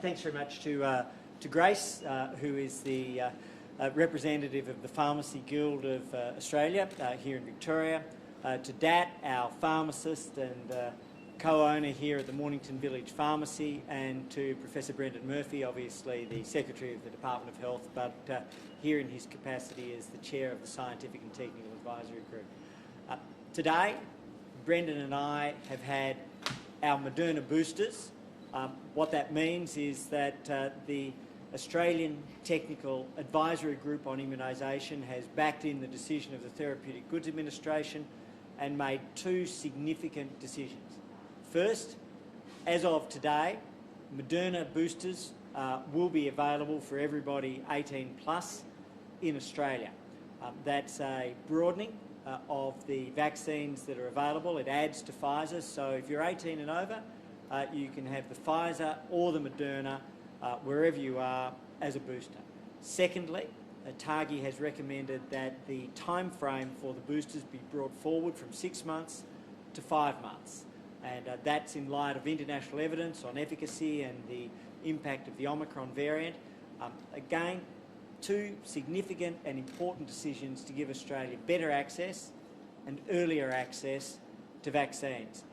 Thanks very much to Grace, who is the representative of the Pharmacy Guild of Australia here in Victoria, to Dat, our pharmacist and co-owner here at the Mornington Village Pharmacy, and to Professor Brendan Murphy, obviously the Secretary of the Department of Health, but here in his capacity as the Chair of the Scientific and Technical Advisory Group. Today, Brendan and I have had our Moderna boosters. What that means is that the Australian Technical Advisory Group on Immunisation has backed in the decision of the Therapeutic Goods Administration and made two significant decisions. First, as of today, Moderna boosters will be available for everybody 18 plus in Australia. That's a broadening of the vaccines that are available. It adds to Pfizer, so if you're 18 and over, you can have the Pfizer or the Moderna wherever you are as a booster. Secondly, TAGI has recommended that the time frame for the boosters be brought forward from 6 months to 5 months, and that's in light of international evidence on efficacy and the impact of the Omicron variant. Again, two significant and important decisions to give Australia better access and earlier access to vaccines.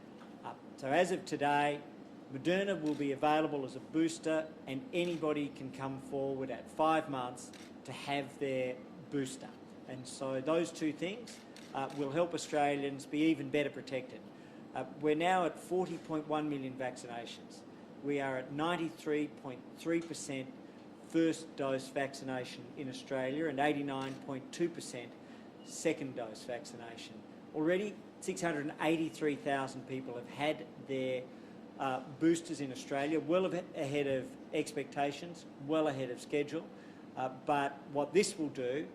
So as of today, Moderna will be available as a booster, and anybody can come forward at 5 months to have their booster. And so those two things will help Australians be even better protected. We're now at 40.1 million vaccinations. We are at 93.3% first dose vaccination in Australia and 89.2% second dose vaccination. Already 683,000 people have had their boosters in Australia, well ahead of expectations, well ahead of schedule. But what this will do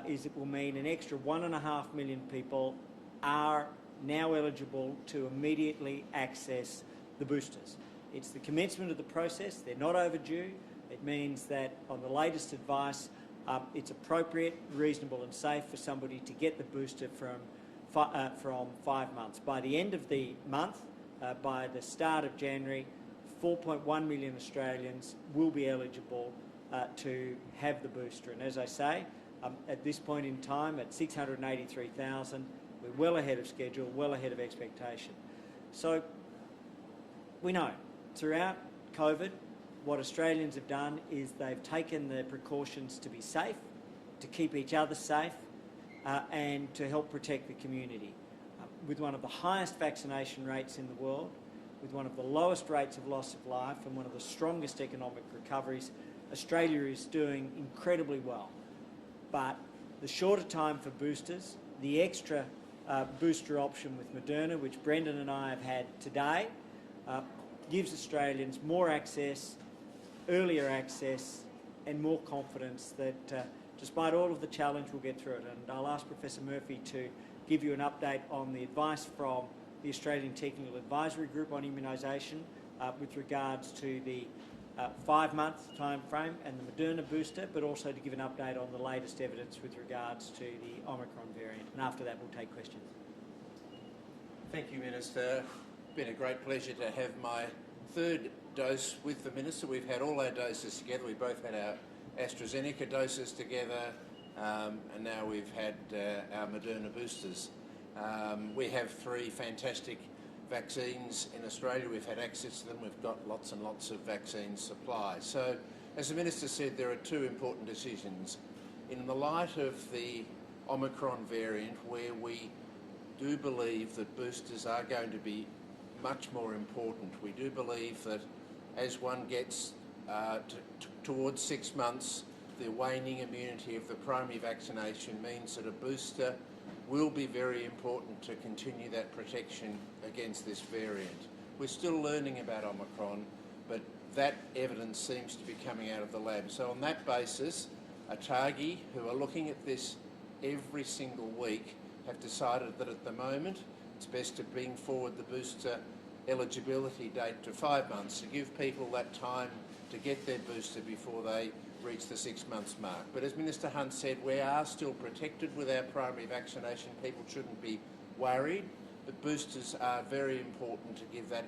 is it will mean an extra 1.5 million people are now eligible to immediately access the boosters. It's the commencement of the process. They're not overdue. It means that on the latest advice, it's appropriate, reasonable and safe for somebody to get the booster from 5 months. By the end of the month, by the start of January, 4.1 million Australians will be eligible to have the booster. And as I say, at this point in time, at 683,000, we're well ahead of schedule, well ahead of expectation. So we know throughout COVID, what Australians have done is they've taken the precautions to be safe, to keep each other safe, and to help protect the community. With one of the highest vaccination rates in the world, with one of the lowest rates of loss of life and one of the strongest economic recoveries, Australia is doing incredibly well. But the shorter time for boosters, the extra booster option with Moderna, which Brendan and I have had today, gives Australians more access, earlier access and more confidence that despite all of the challenge, we'll get through it. And I'll ask Professor Murphy to give you an update on the advice from the Australian Technical Advisory Group on Immunisation with regards to the 5-month time frame and the Moderna booster, but also to give an update on the latest evidence with regards to the Omicron variant. And after that, we'll take questions. Thank you, Minister. It's been a great pleasure to have my third dose with the Minister. We've had all our doses together. We both had our AstraZeneca doses together, and now we've had our Moderna boosters. We have 3 fantastic vaccines in Australia. We've had access to them. We've got lots and lots of vaccine supply. So, as the Minister said, there are 2 important decisions. In the light of the Omicron variant, where we do believe that boosters are going to be much more important, we do believe that as one gets towards 6 months, the waning immunity of the primary vaccination means that a booster will be very important to continue that protection against this variant. We're still learning about Omicron, but that evidence seems to be coming out of the lab. So on that basis, ATAGI, who are looking at this every single week, have decided that at the moment it's best to bring forward the booster eligibility date to 5 months to give people that time to get their booster before they reach the 6 months mark. But as Minister Hunt said, we are still protected with our primary vaccination. People shouldn't be worried, but boosters are very important to give that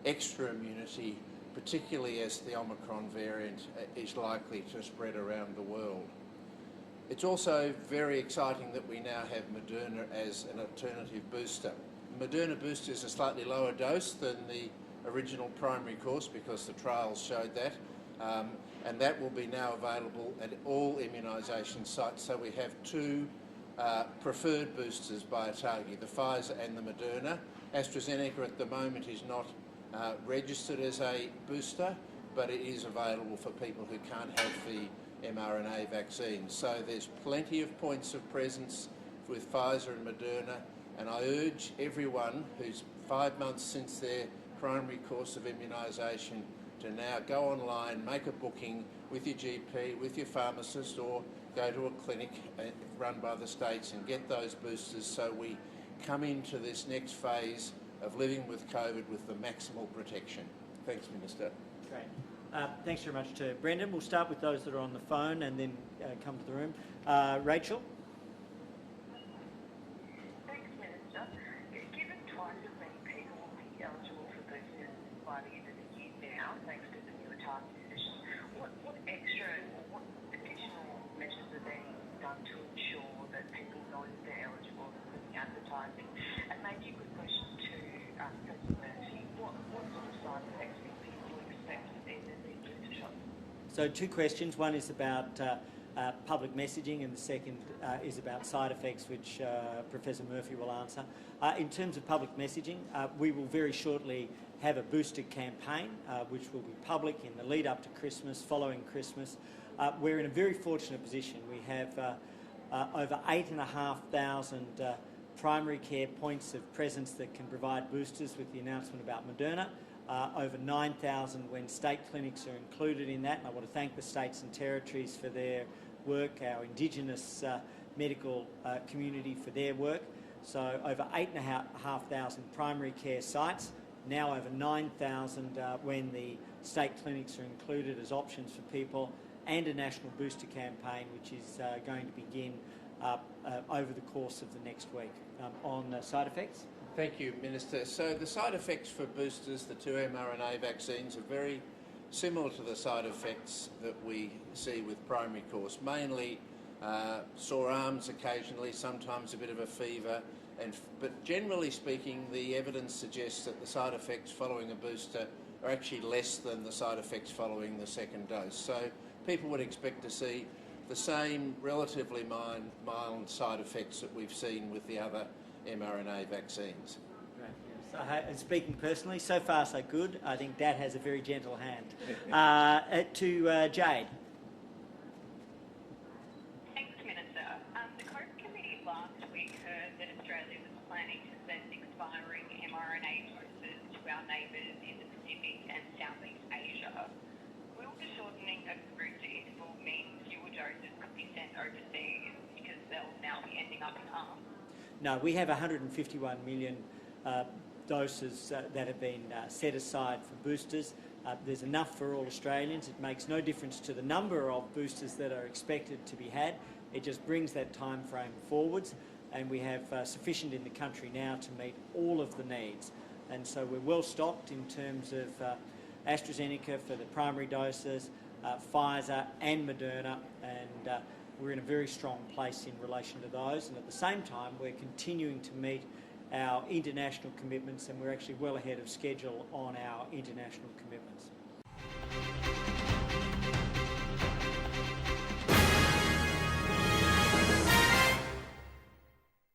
extra immunity particularly as the Omicron variant is likely to spread around the world. It's also very exciting that we now have Moderna as an alternative booster. The Moderna booster is a slightly lower dose than the original primary course because the trials showed that, and that will be now available at all immunisation sites. So we have two preferred boosters by ATAGI, the Pfizer and the Moderna. AstraZeneca at the moment is not registered as a booster, but it is available for people who can't have the mRNA vaccine. So there's plenty of points of presence with Pfizer and Moderna, and I urge everyone who's 5 months since their primary course of immunisation to now go online, make a booking with your GP, with your pharmacist, or go to a clinic run by the states and get those boosters so we come into this next phase of living with COVID with the maximal protection. Thanks, Minister. Great. Thanks very much to Brendan. We'll start with those that are on the phone and then come to the room. Rachel? Thanks, Minister. Given twice as many people will be eligible for boosters by the end of the year now, thanks to the new ATAGI decision, what extra or what additional measures are being done to ensure that people know that they're eligible, including advertising? And maybe a good question to President Murphy, what sort of side effects will people expect in these booster shots? So two questions. One is about public messaging and the second is about side effects, which Professor Murphy will answer. In terms of public messaging, we will very shortly have a booster campaign which will be public in the lead up to Christmas, following Christmas. We're in a very fortunate position. We have over 8,500 primary care points of presence that can provide boosters with the announcement about Moderna. Over 9,000 when state clinics are included in that, and I want to thank the states and territories for their work, our Indigenous medical community for their work. So over 8,500 primary care sites, now over 9,000 when the state clinics are included as options for people, and a national booster campaign which is going to begin over the course of the next week. On side effects? Thank you, Minister. So the side effects for boosters, the two mRNA vaccines, are very similar to the side effects that we see with primary course, mainly sore arms occasionally, sometimes a bit of a fever, but generally speaking, the evidence suggests that the side effects following a booster are actually less than the side effects following the second dose. So people would expect to see the same relatively mild side effects that we've seen with the other mRNA vaccines. Right. So, speaking personally, so far so good. I think Dad has a very gentle hand. To Jade. Thanks, Minister. The COPE committee last week heard that Australia was planning to send expiring mRNA boosters to our neighbours in the Pacific and Southeast Asia. Will the shortening of the booster interval mean fewer doses could be sent overseas because they'll now be ending up in arms? No, we have 151 million doses that have been set aside for boosters. There's enough for all Australians. It makes no difference to the number of boosters that are expected to be had. It just brings that time frame forwards, and we have sufficient in the country now to meet all of the needs. And so we're well stocked in terms of AstraZeneca for the primary doses, Pfizer and Moderna, and we're in a very strong place in relation to those. And at the same time, we're continuing to meet our international commitments, and we're actually well ahead of schedule on our international commitments.